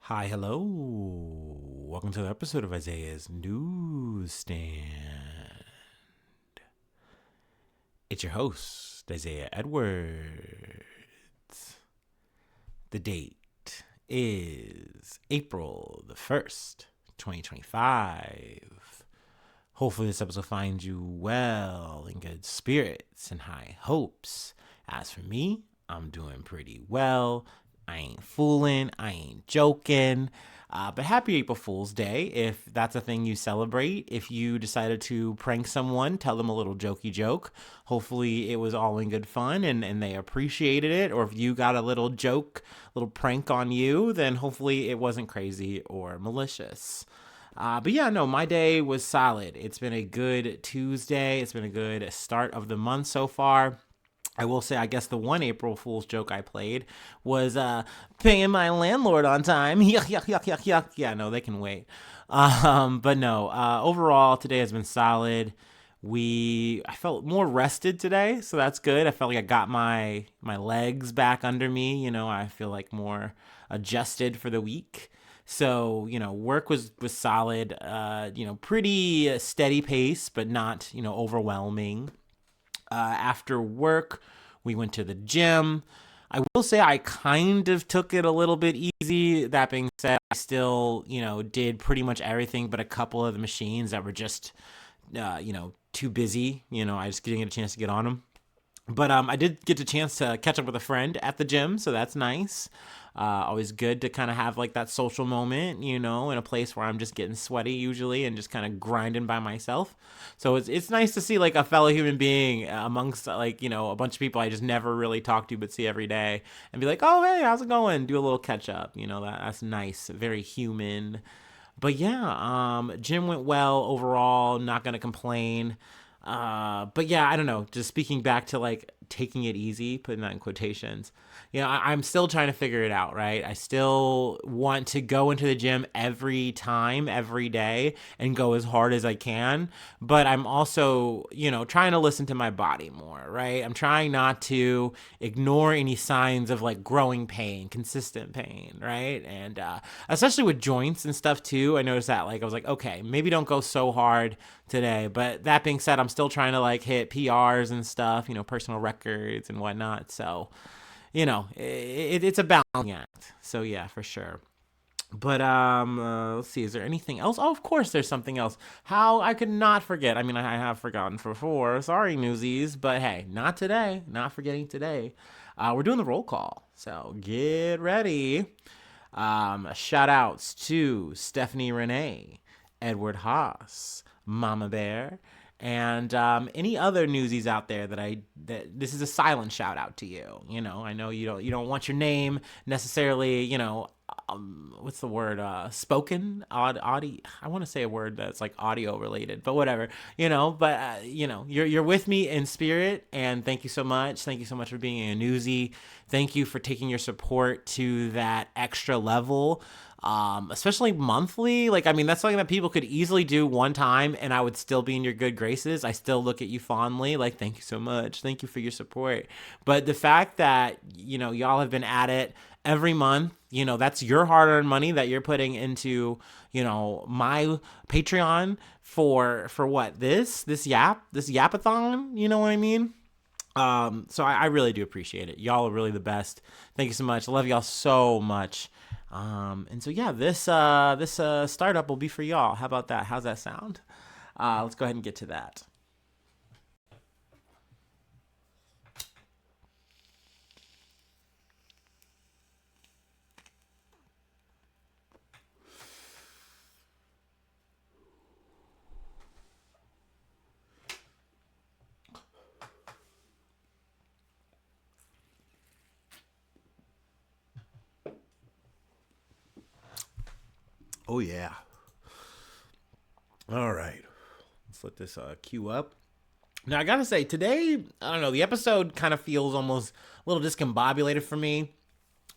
Hi, hello. Welcome to the episode of Isaiah's Newsstand. It's your host, Isaiah Edwards. The date is April the 1st, 2025. Hopefully, this episode finds you well, in good spirits, and high hopes. As for me, I'm doing pretty well. I ain't fooling, I ain't joking. But happy April Fool's Day if that's a thing you celebrate. If you decided to prank someone, tell them a little jokey joke. Hopefully, it was all in good fun and they appreciated it. Or if you got a little joke, little prank on you, then hopefully it wasn't crazy or malicious. But yeah, no, my day was solid. It's been a good Tuesday. It's been a good start of the month so far. I will say, I guess the one April Fool's joke I played was paying my landlord on time. Yuck, yuck, yuck, yuck, yuck. Yeah, no, they can wait. But no, overall, today has been solid. I felt more rested today, so that's good. I felt like I got my legs back under me. I feel like more adjusted for the week. So, work was solid, pretty steady pace, but not, overwhelming. After work, we went to the gym. I will say I kind of took it a little bit easy. That being said, I still, did pretty much everything but a couple of the machines that were just, too busy. I just didn't get a chance to get on them. But I did get a chance to catch up with a friend at the gym, so that's nice. Always good to kind of have like that social moment, in a place where I'm just getting sweaty usually and just kind of grinding by myself. So it's nice to see like a fellow human being amongst like a bunch of people I just never really talk to but see every day and be like, oh hey, how's it going? Do a little catch up. That's nice, very human. But yeah, gym went well overall. Not gonna complain. But yeah, I don't know. Just speaking back to like taking it easy, putting that in quotations. I'm still trying to figure it out, right? I still want to go into the gym every time, every day, and go as hard as I can. But I'm also, trying to listen to my body more, right? I'm trying not to ignore any signs of like growing pain, consistent pain, right? And especially with joints and stuff too. I noticed that like I was like, okay, maybe don't go so hard today. But that being said, I'm still trying to like hit PRs and stuff, personal records and whatnot. So, it's a balancing act. So yeah, for sure. But let's see. Is there anything else? Oh, of course, there's something else. How I could not forget. I mean, I have forgotten before. Sorry, newsies. But hey, not today. Not forgetting today. We're doing the roll call. So get ready. Shout outs to Stephanie Renee, Edward Haas, Mama Bear, and any other newsies out there that this is a silent shout out to you. I know you don't want your name necessarily. What's the word? Spoken, audio. I want to say a word that's like audio related, but whatever. But you're with me in spirit, and thank you so much. Thank you so much for being a newsie. Thank you for taking your support to that extra level. Especially monthly. Like, I mean, that's something that people could easily do one time and I would still be in your good graces. I still look at you fondly. Like, thank you so much. Thank you for your support. But the fact that, y'all have been at it every month, that's your hard earned money that you're putting into, my Patreon for what? This yapathon? You know what I mean? So I really do appreciate it. Y'all are really the best. Thank you so much. I love y'all so much. And so yeah, this startup will be for y'all. How about that? How's that sound? Let's go ahead and get to that. Oh yeah. All right. Let's let this queue up. Now I gotta say, today, I don't know, the episode kind of feels almost a little discombobulated for me.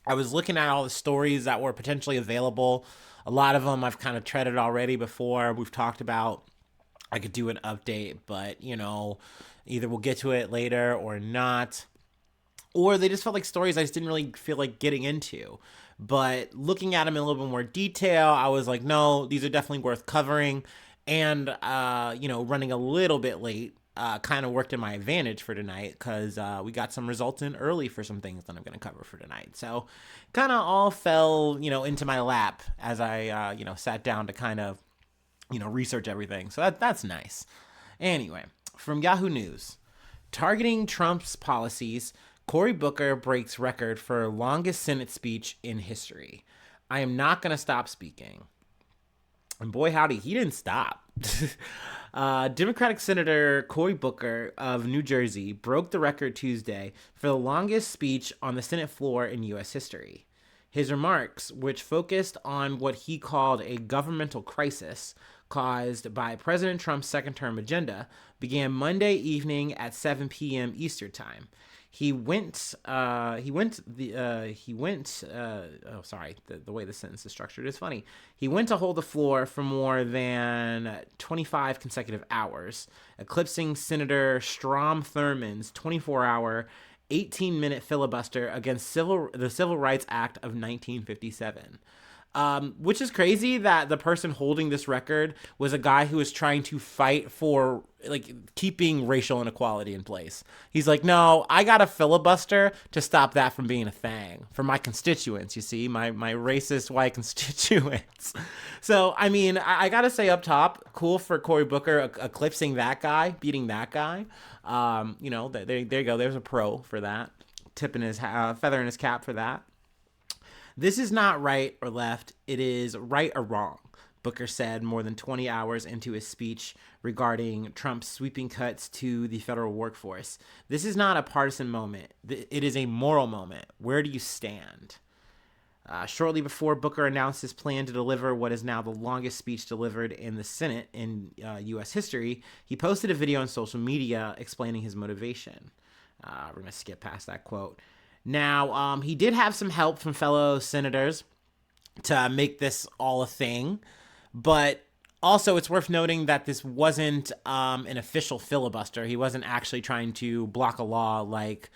I was looking at all the stories that were potentially available. A lot of them I've kind of treaded already before. We've talked about. I could do an update, but either we'll get to it later or not. or they just felt like stories I just didn't really feel like getting into. But looking at them in a little bit more detail, I was like, no, these are definitely worth covering. And, running a little bit late kind of worked in my advantage for tonight because we got some results in early for some things that I'm going to cover for tonight. So kind of all fell, into my lap as I, sat down to kind of, research everything. So that's nice. Anyway, from Yahoo News, targeting Trump's policies, Cory Booker breaks record for longest Senate speech in history. I am not going to stop speaking. And boy, howdy, he didn't stop. Democratic Senator Cory Booker of New Jersey broke the record Tuesday for the longest speech on the Senate floor in U.S. history. His remarks, which focused on what he called a governmental crisis caused by President Trump's second-term agenda, began Monday evening at 7 p.m. Eastern Time. The way the sentence is structured is funny. He went to hold the floor for more than 25 consecutive hours, eclipsing Senator Strom Thurmond's 24-hour, 18-minute filibuster against the Civil Rights Act of 1957. Which is crazy that the person holding this record was a guy who was trying to fight for keeping racial inequality in place. He's like, no, I got a filibuster to stop that from being a thing for my constituents. You see, my racist white constituents. So, I mean, I gotta say up top, cool for Cory Booker eclipsing that guy, beating that guy. There you go. There's a pro for that. Tipping his feather in his cap for that. This is not right or left. It is right or wrong, Booker said more than 20 hours into his speech regarding Trump's sweeping cuts to the federal workforce. This is not a partisan moment. It is a moral moment. Where do you stand? Shortly before Booker announced his plan to deliver what is now the longest speech delivered in the Senate in U.S. history, he posted a video on social media explaining his motivation. We're going to skip past that quote. Now, he did have some help from fellow senators to make this all a thing, but also it's worth noting that this wasn't an official filibuster. He wasn't actually trying to block a law like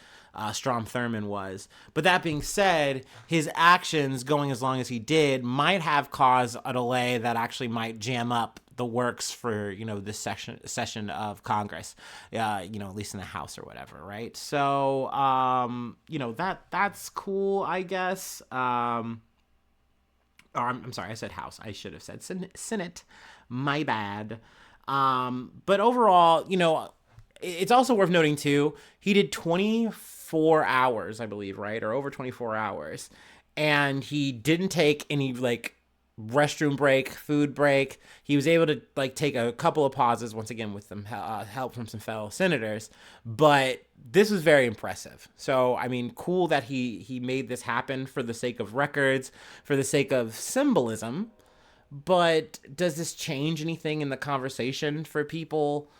Strom Thurmond was. But that being said, his actions going as long as he did might have caused a delay that actually might jam up the works for, this session of Congress, at least in the House or whatever, right? So, that's cool, I guess. I'm sorry, I said House. I should have said Senate. My bad. But overall, it's also worth noting, too, he did 24 hours, I believe, right? Or over 24 hours. And he didn't take any, restroom break, food break. He was able to take a couple of pauses, once again with some help from some fellow senators, but this was very impressive. So I mean, cool that he made this happen for the sake of records, for the sake of symbolism. But does this change anything in the conversation for people?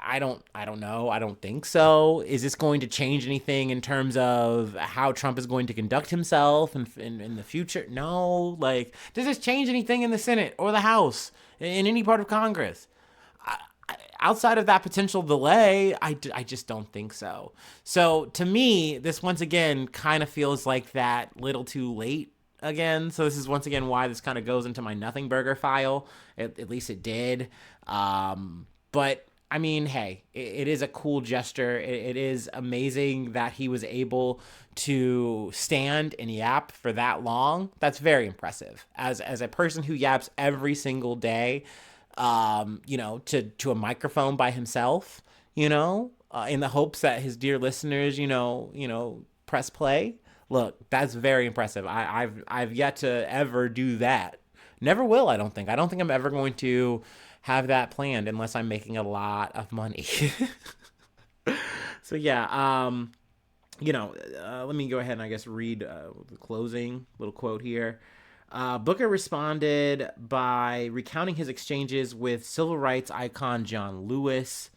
I don't know. I don't think so. Is this going to change anything in terms of how Trump is going to conduct himself in the future? No. Does this change anything in the Senate or the House, in any part of Congress? Outside of that potential delay, I just don't think so. So to me, this once again kind of feels like that little too late again. So this is once again why this kind of goes into my nothing burger file. At least it did. But I mean, hey, it is a cool gesture. It is amazing that he was able to stand and yap for that long. That's very impressive. As a person who yaps every single day, to a microphone by himself, in the hopes that his dear listeners, press play. Look, that's very impressive. I've yet to ever do that. Never will, I don't think. I don't think I'm ever going to have that planned unless I'm making a lot of money. So yeah, let me go ahead and I guess read the closing little quote here. Booker responded by recounting his exchanges with civil rights icon John Lewis.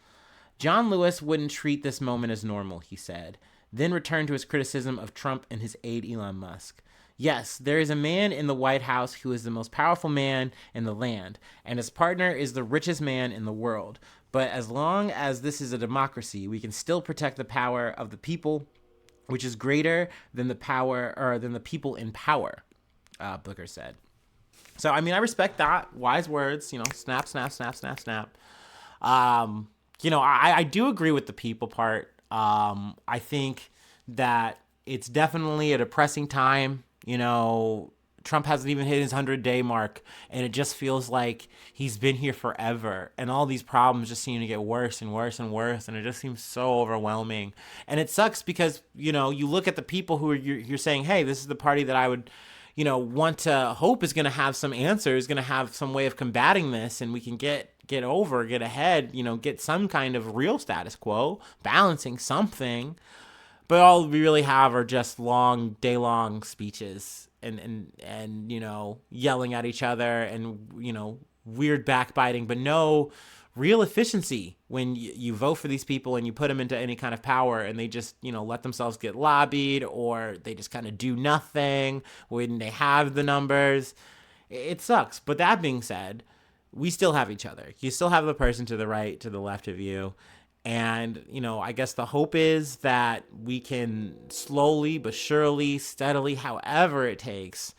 John Lewis wouldn't treat this moment as normal, he said, then returned to his criticism of Trump and his aide Elon Musk. Yes, there is a man in the White House who is the most powerful man in the land, and his partner is the richest man in the world. But as long as this is a democracy, we can still protect the power of the people which is greater than the power or than the people in power, Booker said. So, I mean, I respect that. Wise words, snap, snap, snap, snap, snap. I do agree with the people part. I think that it's definitely a depressing time. Trump hasn't even hit his 100-day mark, and it just feels like he's been here forever. And all these problems just seem to get worse and worse and worse, and it just seems so overwhelming. And it sucks because, you look at the people who you're saying, hey, this is the party that I would, want to hope is going to have some answers, going to have some way of combating this, and we can get ahead, get some kind of real status quo, balancing something. But all we really have are just day-long speeches and yelling at each other and, weird backbiting, but no real efficiency when you vote for these people and you put them into any kind of power and they just, let themselves get lobbied, or they just kind of do nothing when they have the numbers. It sucks. But that being said, we still have each other. You still have the person to the right, to the left of you. And, I guess the hope is that we can slowly but surely, steadily, however it takes,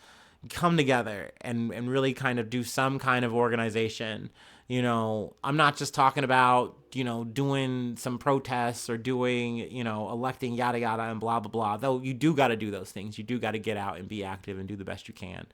come together and really kind of do some kind of organization. I'm not just talking about, doing some protests or doing, electing yada yada and blah, blah, blah. Though you do got to do those things. You do got to get out and be active and do the best you can.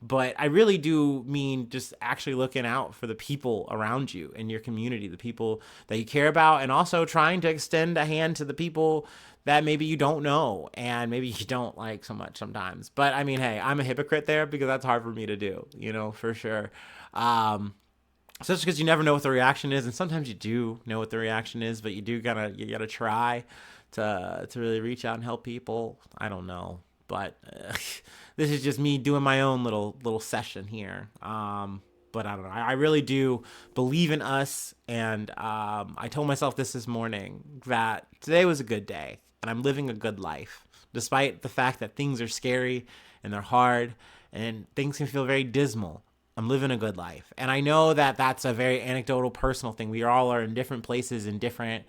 But I really do mean just actually looking out for the people around you in your community, the people that you care about, and also trying to extend a hand to the people that maybe you don't know and maybe you don't like so much sometimes. But I mean, hey, I'm a hypocrite there because that's hard for me to do, for sure. Especially because you never know what the reaction is, and sometimes you do know what the reaction is, but you gotta try to really reach out and help people. I don't know, but this is just me doing my own little session here. But I don't know. I really do believe in us, and I told myself this morning that today was a good day, and I'm living a good life, despite the fact that things are scary and they're hard, and things can feel very dismal. I'm living a good life. And I know that that's a very anecdotal, personal thing. We all are in different places, in different,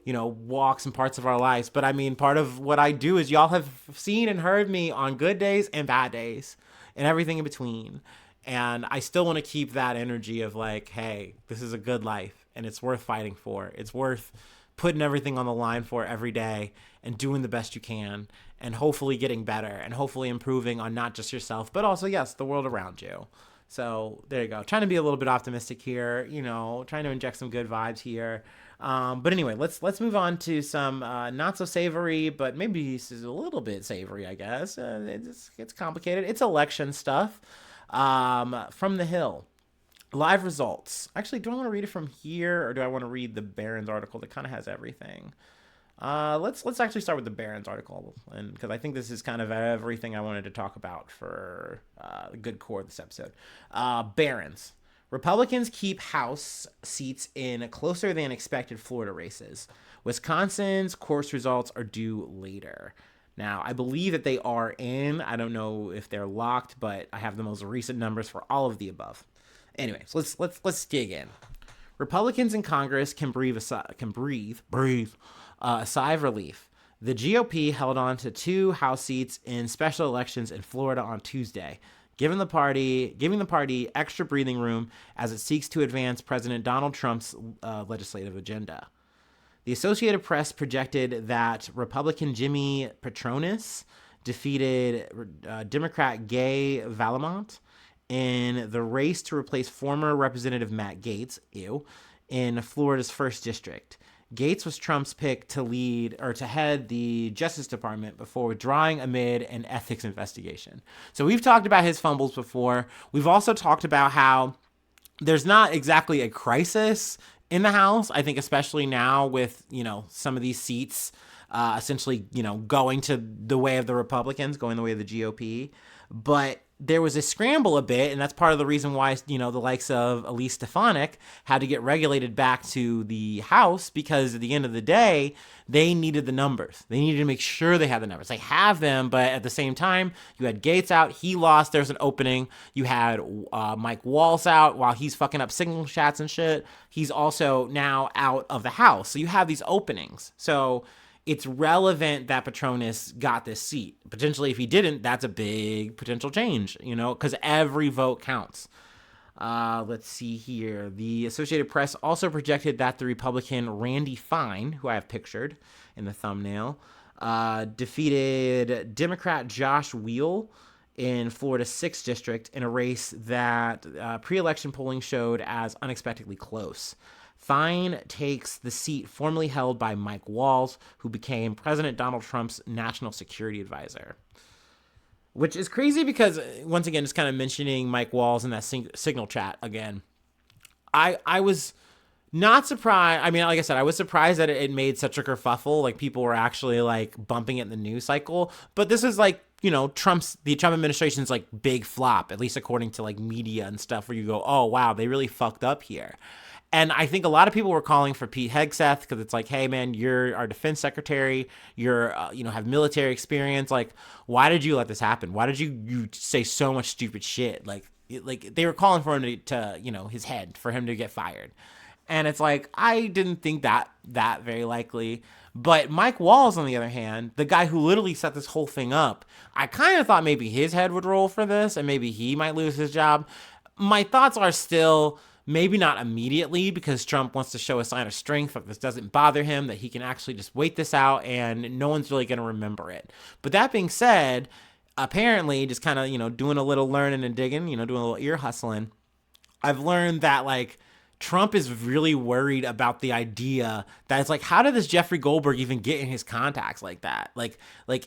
walks and parts of our lives. But I mean, part of what I do is y'all have seen and heard me on good days and bad days and everything in between. And I still want to keep that energy of like, hey, this is a good life and it's worth fighting for. It's worth putting everything on the line for every day and doing the best you can and hopefully getting better and hopefully improving on not just yourself, but also, yes, the world around you. So there you go. Trying to be a little bit optimistic here, trying to inject some good vibes here. But anyway, let's move on to some not so savory, but maybe this is a little bit savory, I guess. It's complicated. It's election stuff. From the Hill. Live results. Actually, do I want to read it from here or do I want to read the Barron's article that kind of has everything? Let's actually start with the Barron's article, and because I think this is kind of everything I wanted to talk about for the good core of this episode. Barron's. Republicans keep House seats in closer than expected Florida races. Wisconsin's course results are due later. Now, I believe that they are in. I don't know if they're locked, but I have the most recent numbers for all of the above. Anyway, so let's dig in. Republicans in Congress can breathe a sigh of relief. The GOP held on to 2 House seats in special elections in Florida on Tuesday, giving the party extra breathing room as it seeks to advance President Donald Trump's legislative agenda. The Associated Press projected that Republican Jimmy Patronis defeated Democrat Gay Vallimont in the race to replace former Representative Matt Gaetz, in Florida's 1st District. Gaetz was Trump's pick to head the Justice Department before withdrawing amid an ethics investigation. So we've talked about his fumbles before. We've also talked about how there's not exactly a crisis in the House. I think especially now with, some of these seats essentially, going to the way of the Republicans, going the way of the GOP. But there was a scramble a bit, and that's part of the reason why, the likes of Elise Stefanik had to get regulated back to the House, because at the end of the day, they needed the numbers. They needed to make sure they had the numbers. They have them, but at the same time, you had Gaetz out. He lost. There's an opening. You had Mike Waltz out while he's fucking up signal shots and shit. He's also now out of the House. So you have these openings. So it's relevant that Petronas got this seat. Potentially, if he didn't, that's a big potential change, because every vote counts. Let's see here. The Associated Press also projected that the Republican Randy Fine, who I have pictured in the thumbnail, defeated Democrat Josh Wheel in Florida's 6th district in a race that pre-election polling showed as unexpectedly close. Fine takes the seat formerly held by Mike Walls, who became President Donald Trump's national security advisor. Which is crazy because, once again, just kind of mentioning Mike Walls in that Signal chat again. I was not surprised. I mean, like I said, I was surprised that it made such a kerfuffle. Like, people were actually, like, bumping it in the news cycle. But this is, like, the Trump administration's, like, big flop, at least according to, like, media and stuff, where you go, oh, wow, they really fucked up here. And I think a lot of people were calling for Pete Hegseth because it's like, hey, man, you're our defense secretary. You're, have military experience. Like, why did you let this happen? Why did you say so much stupid shit? Like they were calling for him to his head, for him to get fired. And it's like, I didn't think that very likely. But Mike Walls, on the other hand, the guy who literally set this whole thing up, I kind of thought maybe his head would roll for this and maybe he might lose his job. My thoughts are still, maybe not immediately, because Trump wants to show a sign of strength, that this doesn't bother him, that he can actually just wait this out and no one's really going to remember it. But that being said, apparently, just kind of, doing a little learning and digging, doing a little ear hustling, I've learned that, like, Trump is really worried about the idea that it's like, how did this Jeffrey Goldberg even get in his contacts like that? Like,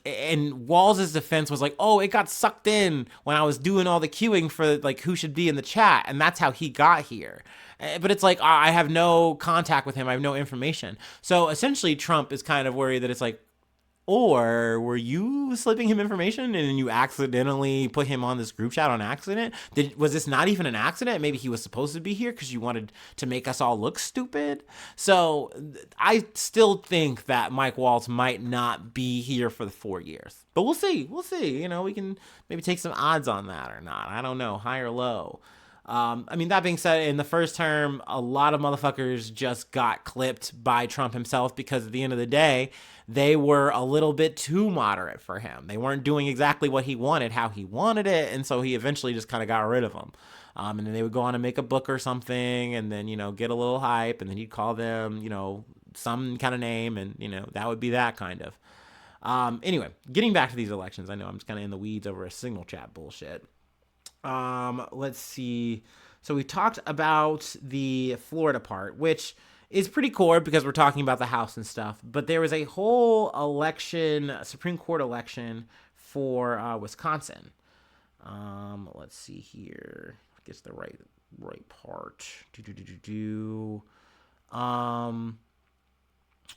and Walls' defense was like, oh, it got sucked in when I was doing all the queuing for, like, who should be in the chat, and that's how he got here. But it's like, I have no contact with him. I have no information. So essentially, Trump is kind of worried that it's like, or were you slipping him information and you accidentally put him on this group chat on accident? Was this not even an accident? Maybe he was supposed to be here because you wanted to make us all look stupid. So I still think that Mike Waltz might not be here for the 4 years. But we'll see. We'll see. We can maybe take some odds on that or not. I don't know, high or low. That being said, in the first term, a lot of motherfuckers just got clipped by Trump himself because at the end of the day, they were a little bit too moderate for him. They weren't doing exactly what he wanted, how he wanted it, and so he eventually just kind of got rid of them. And then they would go on and make a book or something, and then, get a little hype, and then he'd call them, some kind of name, and, that would be that kind of. Anyway, getting back to these elections, I know I'm just kind of in the weeds over a Signal chat bullshit. Let's see. So we talked about the Florida part, which is pretty core because we're talking about the House and stuff. But there was a whole election, Supreme Court election for Wisconsin. Let's see here. I guess the right part. Do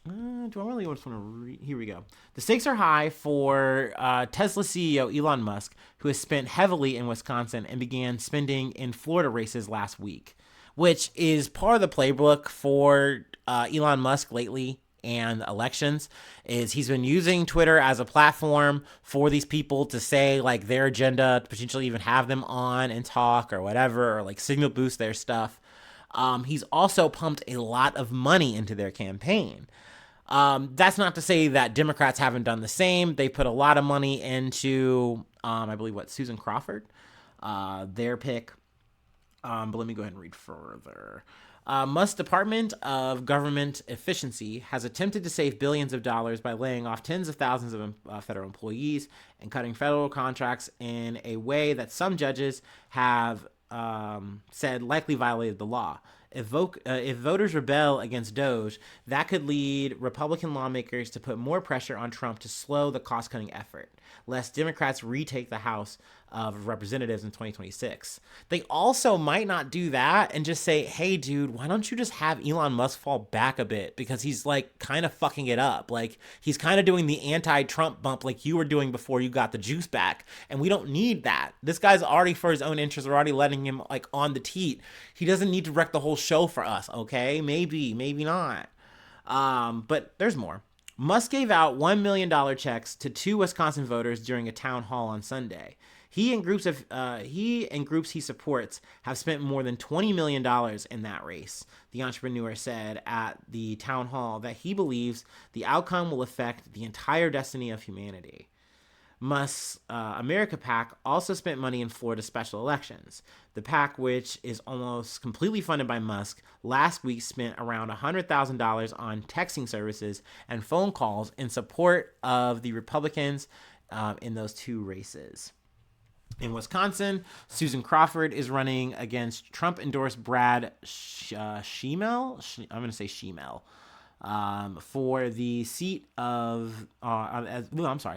I really just want to read? Here we go. The stakes are high for Tesla CEO Elon Musk, who has spent heavily in Wisconsin and began spending in Florida races last week, which is part of the playbook for Elon Musk lately and elections. Is he's been using Twitter as a platform for these people to say, like, their agenda, to potentially even have them on and talk or whatever, or like signal boost their stuff. He's also pumped a lot of money into their campaign. That's not to say that Democrats haven't done the same. They put a lot of money into, I believe, Susan Crawford, their pick. But let me go ahead and read further. Musk's Department of Government Efficiency has attempted to save billions of dollars by laying off tens of thousands of federal employees and cutting federal contracts in a way that some judges have said likely violated the law. If voters rebel against DOGE, that could lead Republican lawmakers to put more pressure on Trump to slow the cost-cutting effort, lest Democrats retake the House of Representatives in 2026. They also might not do that and just say, hey, dude, why don't you just have Elon Musk fall back a bit? Because he's, like, kind of fucking it up. Like, he's kind of doing the anti-Trump bump like you were doing before you got the juice back. And we don't need that. This guy's already for his own interest. We're already letting him, like, on the teat. He doesn't need to wreck the whole show for us, okay? Maybe not. But there's more. Musk gave out $1 million checks to 2 Wisconsin voters during a town hall on Sunday. He and groups he supports have spent more than $20 million in that race. The entrepreneur said at the town hall that he believes the outcome will affect the entire destiny of humanity. Musk's America PAC also spent money in Florida special elections. The PAC, which is almost completely funded by Musk, last week spent around $100,000 on texting services and phone calls in support of the Republicans in those two races. In Wisconsin, Susan Crawford is running against Trump-endorsed Brad Schemel. I'm going to say Schemel. For the seat of,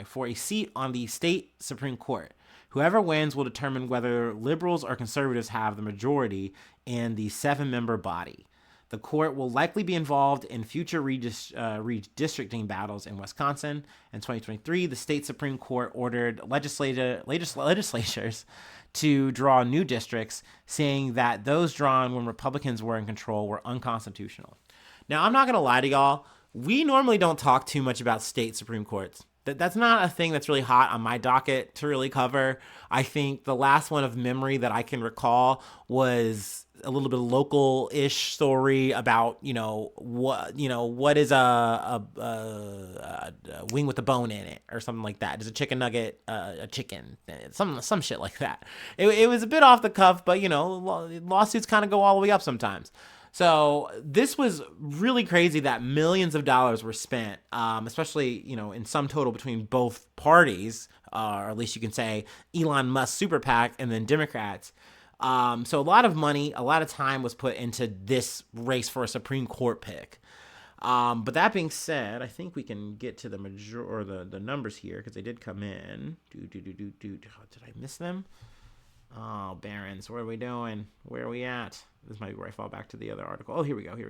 for a seat on the state Supreme Court. Whoever wins will determine whether liberals or conservatives have the majority in the 7-member body. The court will likely be involved in future redistricting battles in Wisconsin. In 2023, the state Supreme Court ordered legislatures to draw new districts, saying that those drawn when Republicans were in control were unconstitutional. Now, I'm not going to lie to y'all. We normally don't talk too much about state Supreme Courts. That's not a thing that's really hot on my docket to really cover. I think the last one of memory that I can recall was a little bit of local-ish story about, what is a wing with a bone in it or something like that. Does a chicken nugget a chicken? Some shit like that. It was a bit off the cuff, but, lawsuits kind of go all the way up sometimes. So this was really crazy that millions of dollars were spent, especially, in sum total between both parties, or at least you can say Elon Musk super PAC and then Democrats. So a lot of money, a lot of time was put into this race for a Supreme Court pick. But that being said, I think we can get to the numbers here because they did come in. Did I miss them? Oh, Barron's, what are we doing? Where are we at? This might be where I fall back to the other article. Oh, here we go. Here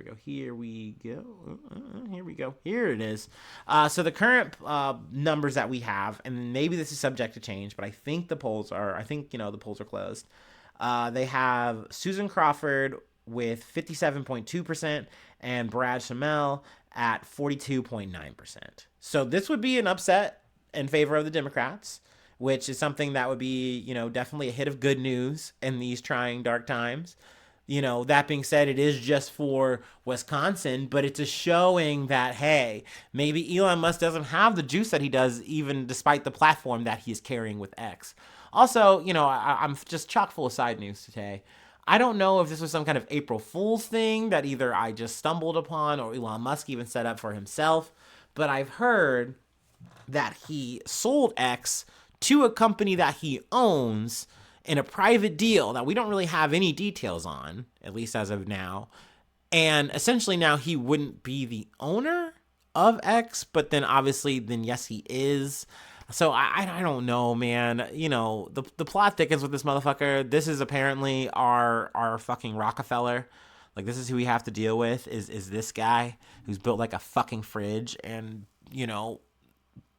it is. So the current numbers that we have, and maybe this is subject to change, but I think the polls are closed. They have Susan Crawford with 57.2% and Brad Schemel at 42.9%. So this would be an upset in favor of the Democrats, which is something that would be, definitely a hit of good news in these trying, dark times. That being said, it is just for Wisconsin, but it's a showing that, hey, maybe Elon Musk doesn't have the juice that he does, even despite the platform that he's carrying with X. Also, I'm just chock full of side news today. I don't know if this was some kind of April Fool's thing that either I just stumbled upon or Elon Musk even set up for himself, but I've heard that he sold X to a company that he owns in a private deal that we don't really have any details on, at least as of now. And essentially now he wouldn't be the owner of X, but then obviously, yes, he is. So I don't know, man. The plot thickens with this motherfucker. This is apparently our fucking Rockefeller. Like, this is who we have to deal with, is this guy who's built like a fucking fridge and,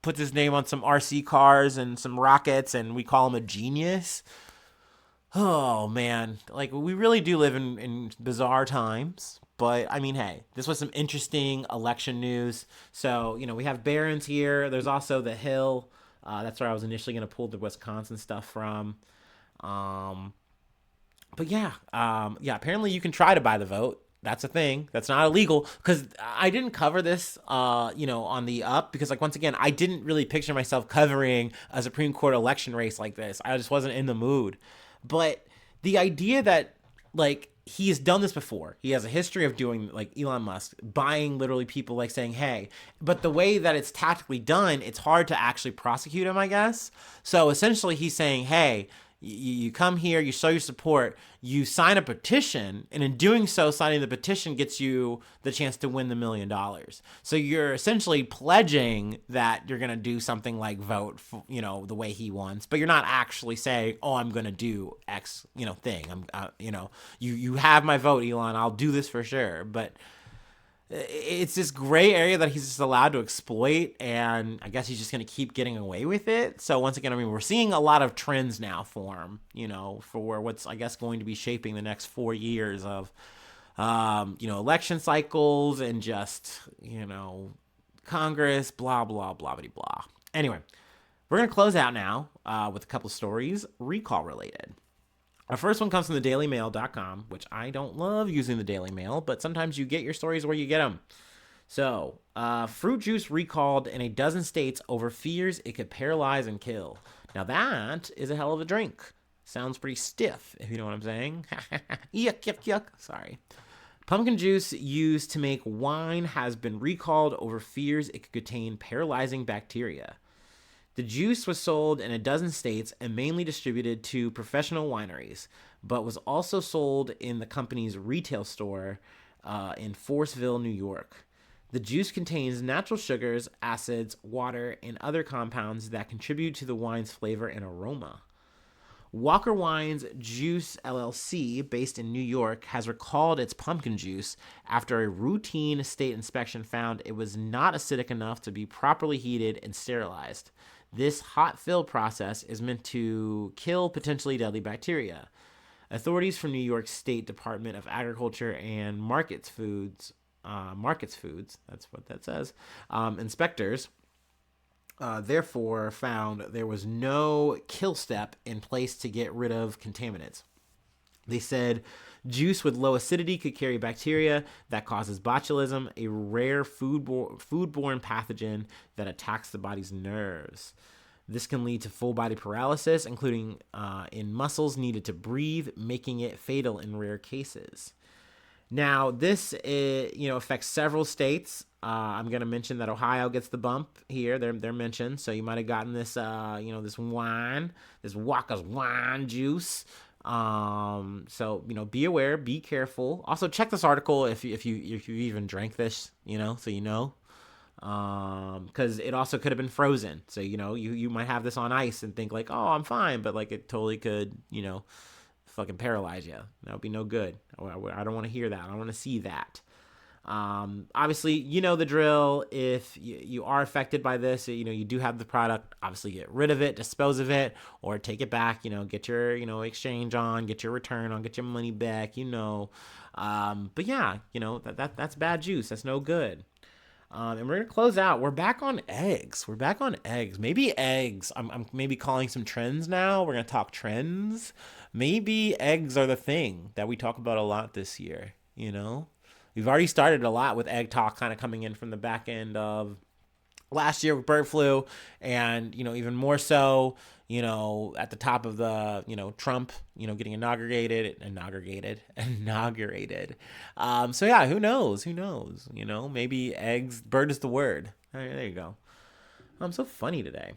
puts his name on some RC cars and some rockets, and we call him a genius. Oh, man. Like, we really do live in bizarre times. But, I mean, hey, this was some interesting election news. So, we have Barron's here. There's also The Hill. That's where I was initially going to pull the Wisconsin stuff from. But, yeah, apparently you can try to buy the vote. That's a thing. That's not illegal, because I didn't cover this, on the up, because, like, once again, I didn't really picture myself covering a Supreme Court election race like this. I just wasn't in the mood. But the idea that, like, he has done this before. He has a history of doing, like, Elon Musk, buying literally people, like, saying, hey, but the way that it's tactically done, it's hard to actually prosecute him, I guess. So essentially he's saying, hey, you come here, you show your support, you sign a petition, and in doing so, signing the petition gets you the chance to win the $1 million. So you're essentially pledging that you're going to do something like vote for, the way he wants, but you're not actually saying, oh, I'm going to do X, thing. You have my vote, Elon, I'll do this for sure. But it's this gray area that he's just allowed to exploit, and I guess he's just going to keep getting away with it. So once again, we're seeing a lot of trends now form, for what's, I guess, going to be shaping the next 4 years of, election cycles and just, Congress, blah, blah, blah, blah, blah. Anyway, We're going to close out now with a couple stories recall related. Our first one comes from the dailymail.com, which I don't love using the Daily Mail, but sometimes you get your stories where you get them. So, fruit juice recalled in a dozen states over fears it could paralyze and kill. Now, that is a hell of a drink. Sounds pretty stiff, if you know what I'm saying. Yuck, yuck, yuck. Sorry. Pumpkin juice used to make wine has been recalled over fears it could contain paralyzing bacteria. The juice was sold in a dozen states and mainly distributed to professional wineries, but was also sold in the company's retail store in Forestville, New York. The juice contains natural sugars, acids, water, and other compounds that contribute to the wine's flavor and aroma. Walker Wines Juice LLC, based in New York, has recalled its pumpkin juice after a routine state inspection found it was not acidic enough to be properly heated and sterilized. This hot fill process is meant to kill potentially deadly bacteria. Authorities from New York State Department of Agriculture and Markets Foods, that's what that says, inspectors, therefore found there was no kill step in place to get rid of contaminants. They said juice with low acidity could carry bacteria that causes botulism, a rare foodborne pathogen that attacks the body's nerves. This can lead to full body paralysis, including in muscles needed to breathe, making it fatal in rare cases. Now, this affects several states. I'm going to mention that Ohio gets the bump here. They're mentioned, so you might have gotten this, this wine, this Walker's wine juice. So be aware, be careful. Also, check this article if you even drank this, so because it also could have been frozen. So you might have this on ice and think like, oh, I'm fine, but like it totally could, fucking paralyze you. That would be no good. I don't want to hear that. I don't want to see that. Obviously, the drill. If you are affected by this, you do have the product, obviously get rid of it, dispose of it, or take it back, get your, exchange on, get your return on, get your money back, but yeah, that's bad juice. That's no good. And we're going to close out. We're back on eggs. Maybe eggs. I'm maybe calling some trends now. We're going to talk trends. Maybe eggs are the thing that we talk about a lot this year. We've already started a lot with egg talk kind of coming in from the back end of last year with bird flu. And, even more so, at the top of the, Trump, getting inaugurated. So yeah, who knows, maybe eggs, bird is the word. There you go. I'm so funny today.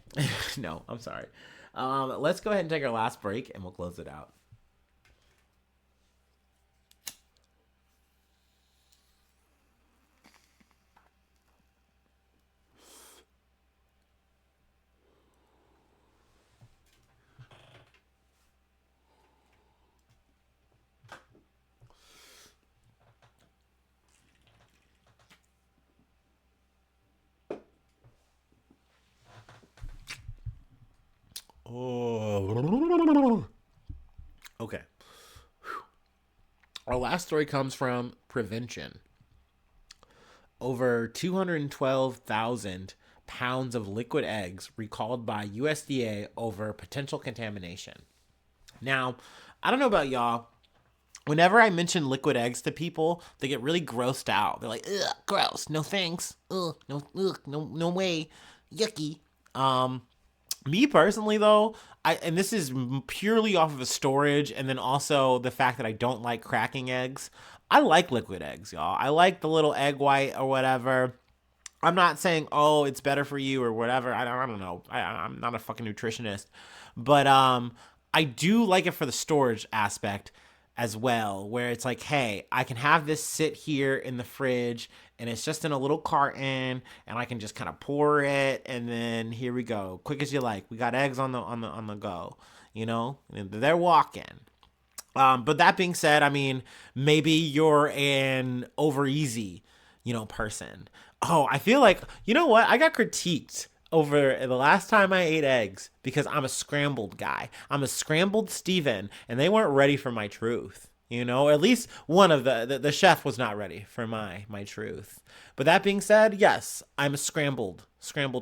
No, I'm sorry. Let's go ahead and take our last break and we'll close it out. Oh. Okay. Our last story comes from Prevention. Over 212,000 pounds of liquid eggs recalled by USDA over potential contamination. Now, I don't know about y'all. Whenever I mention liquid eggs to people, they get really grossed out. They're like, ugh, gross. No thanks. Ugh, no way. Yucky. Me personally, though, and this is purely off of a storage and then also the fact that I don't like cracking eggs. I like liquid eggs, y'all. I like the little egg white or whatever. I'm not saying, oh, it's better for you or whatever. I don't know. I'm not a fucking nutritionist. But I do like it for the storage aspect as well, where it's like, hey, I can have this sit here in the fridge and it's just in a little carton and I can just kind of pour it and then here we go. Quick as you like. We got eggs on the go, and they're walking. But that being said, I mean, maybe you're an over easy, person. Oh, I feel like, you know what? I got critiqued over the last time I ate eggs because I'm a scrambled guy. I'm a scrambled Steven, and they weren't ready for my truth. You know, or at least one of the chef was not ready for my truth. But that being said, yes, I'm a scrambled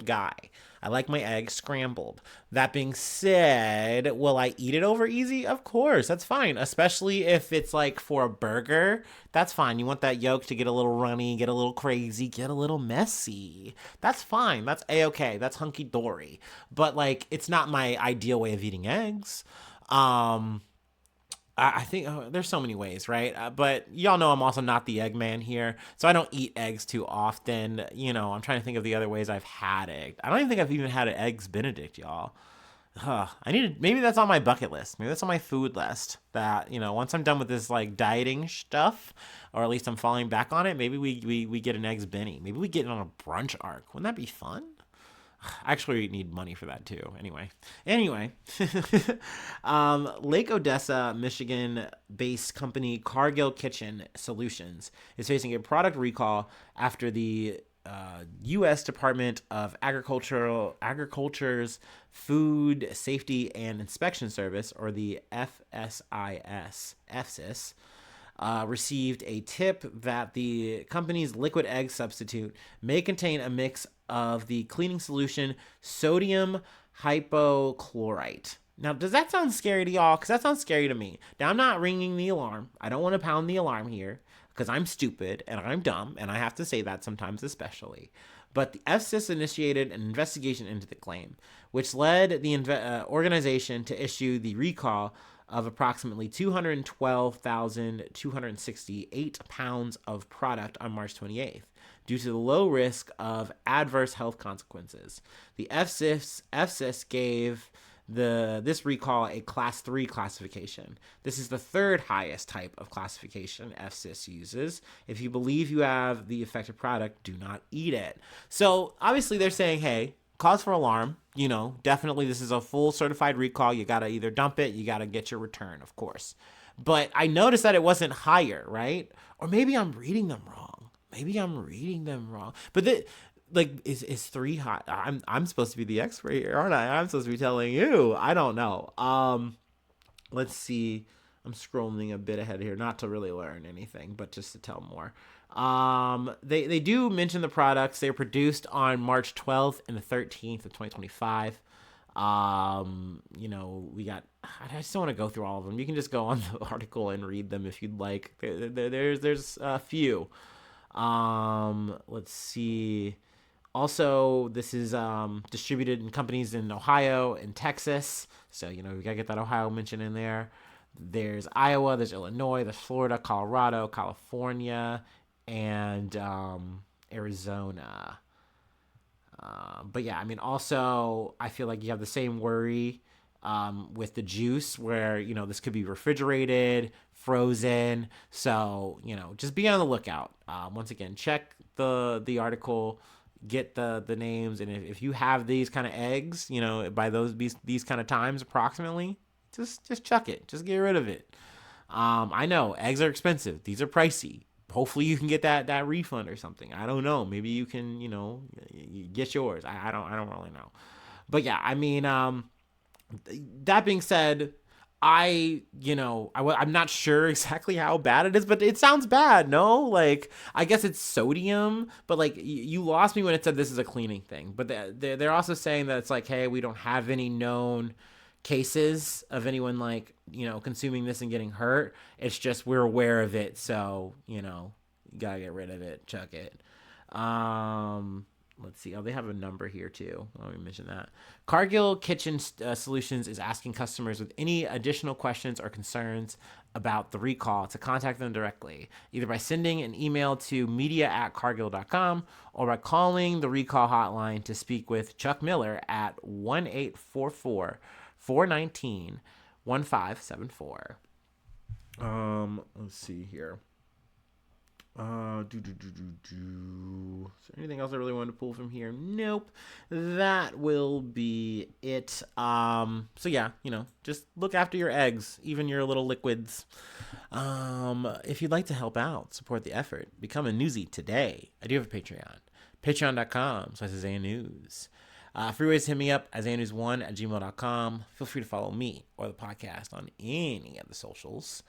guy. I like my eggs scrambled. That being said, will I eat it over easy? Of course, that's fine. Especially if it's like for a burger, that's fine. You want that yolk to get a little runny, get a little crazy, get a little messy. That's fine. That's a-okay. That's hunky dory. But like, it's not my ideal way of eating eggs. Um, I think there's so many ways, right? But y'all know I'm also not the egg man here, so I don't eat eggs too often. You know, I'm trying to think of the other ways I've had egg. I don't even think I've even had an eggs Benedict, y'all. I need to, maybe that's on my bucket list. Maybe that's on my food list. That, you know, once I'm done with this like dieting stuff, or at least I'm falling back on it, maybe we get an eggs Benny. Maybe we get it on a brunch arc. Wouldn't that be fun? I actually need money for that too. Anyway, Lake Odessa, Michigan-based company Cargill Kitchen Solutions is facing a product recall after the U.S. Department of Agriculture's Food Safety and Inspection Service, or the FSIS, received a tip that the company's liquid egg substitute may contain a mix of the cleaning solution sodium hypochlorite. Now, does that sound scary to y'all? Because that sounds scary to me. Now, I'm not ringing the alarm. I don't want to pound the alarm here because I'm stupid and I'm dumb, and I have to say that sometimes, especially. But the FSIS initiated an investigation into the claim, which led the organization to issue the recall of approximately 212,268 pounds of product on March 28th due to the low risk of adverse health consequences. The FSIS gave this recall a class 3 classification. This is the third highest type of classification FSIS uses. If you believe you have the affected product, do not eat it. So obviously they're saying, hey, cause for alarm, you know, definitely this is a full certified recall. You got to either dump it, you got to get your return, of course. But I noticed that it wasn't higher, right? Or maybe I'm reading them wrong. But is 3 high? I'm supposed to be the expert here, aren't I? I'm supposed to be telling you. I don't know. Let's see. I'm scrolling a bit ahead here, not to really learn anything, but just to tell more. They do mention the products. They were produced on March 12th and the 13th of 2025. You know, I just don't want to go through all of them. You can just go on the article and read them if you'd like. There's a few. Let's see. Also, this is distributed in companies in Ohio and Texas. So, you know, we got to get that Ohio mention in there. There's Iowa, there's Illinois, there's Florida, Colorado, California, and Arizona. But yeah, I mean, also, I feel like you have the same worry with the juice where, you know, this could be refrigerated, frozen. So, you know, just be on the lookout. Once again, check the article, get the names. And if you have these kind of eggs, you know, by these kind of times approximately, just chuck it. Just get rid of it. I know eggs are expensive. These are pricey. Hopefully you can get that refund or something. I don't know. Maybe you can, you know, get yours. I don't really know. But yeah, I mean, that being said, I'm not sure exactly how bad it is, but it sounds bad. No, like, I guess it's sodium, but like you lost me when it said this is a cleaning thing. But they're also saying that it's like, hey, we don't have any known cases of anyone, like, you know, consuming this and getting hurt. It's just we're aware of it, so, you know, you gotta get rid of it, chuck it. Let's see. Oh, they have a number here too. Let me mention that. Cargill Kitchen Solutions is asking customers with any additional questions or concerns about the recall to contact them directly, either by sending an email to media@cargill.com or by calling the recall hotline to speak with Chuck Miller at 1-844-419-1574. Let's see here. Is there anything else I really wanted to pull from here? Nope. That will be it. So yeah, you know, just look after your eggs, even your little liquids. If you'd like to help out, support the effort, become a newsie today. I do have a Patreon. Patreon.com/AzaneNews. Free ways to hit me up, AzaneNews1@gmail.com. Feel free to follow me or the podcast on any of the socials.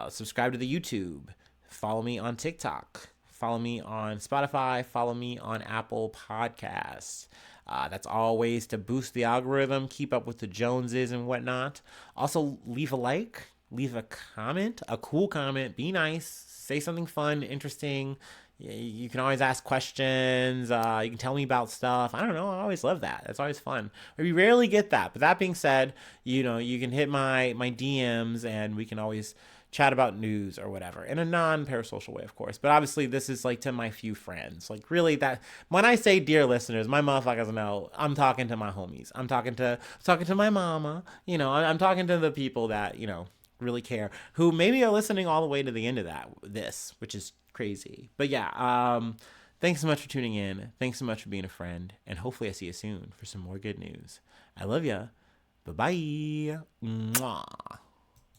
Subscribe to the YouTube. Follow me on TikTok. Follow me on Spotify. Follow me on Apple Podcasts. That's always to boost the algorithm, keep up with the Joneses and whatnot. Also, leave a like, leave a comment, a cool comment. Be nice. Say something fun, interesting. You can always ask questions. You can tell me about stuff. I don't know. I always love that. It's always fun. We rarely get that. But that being said, you can hit my DMs and we can always chat about news or whatever in a non-parasocial way, of course. But obviously, this is like to my few friends. Like really, that when I say dear listeners, my motherfuckers know I'm talking to my homies. I'm talking to my mama. I'm talking to the people that really care, who maybe are listening all the way to the end of this, which is crazy. But yeah, thanks so much for tuning in. Thanks so much for being a friend, and hopefully I see you soon for some more good news. I love ya. Bye bye. Mwah.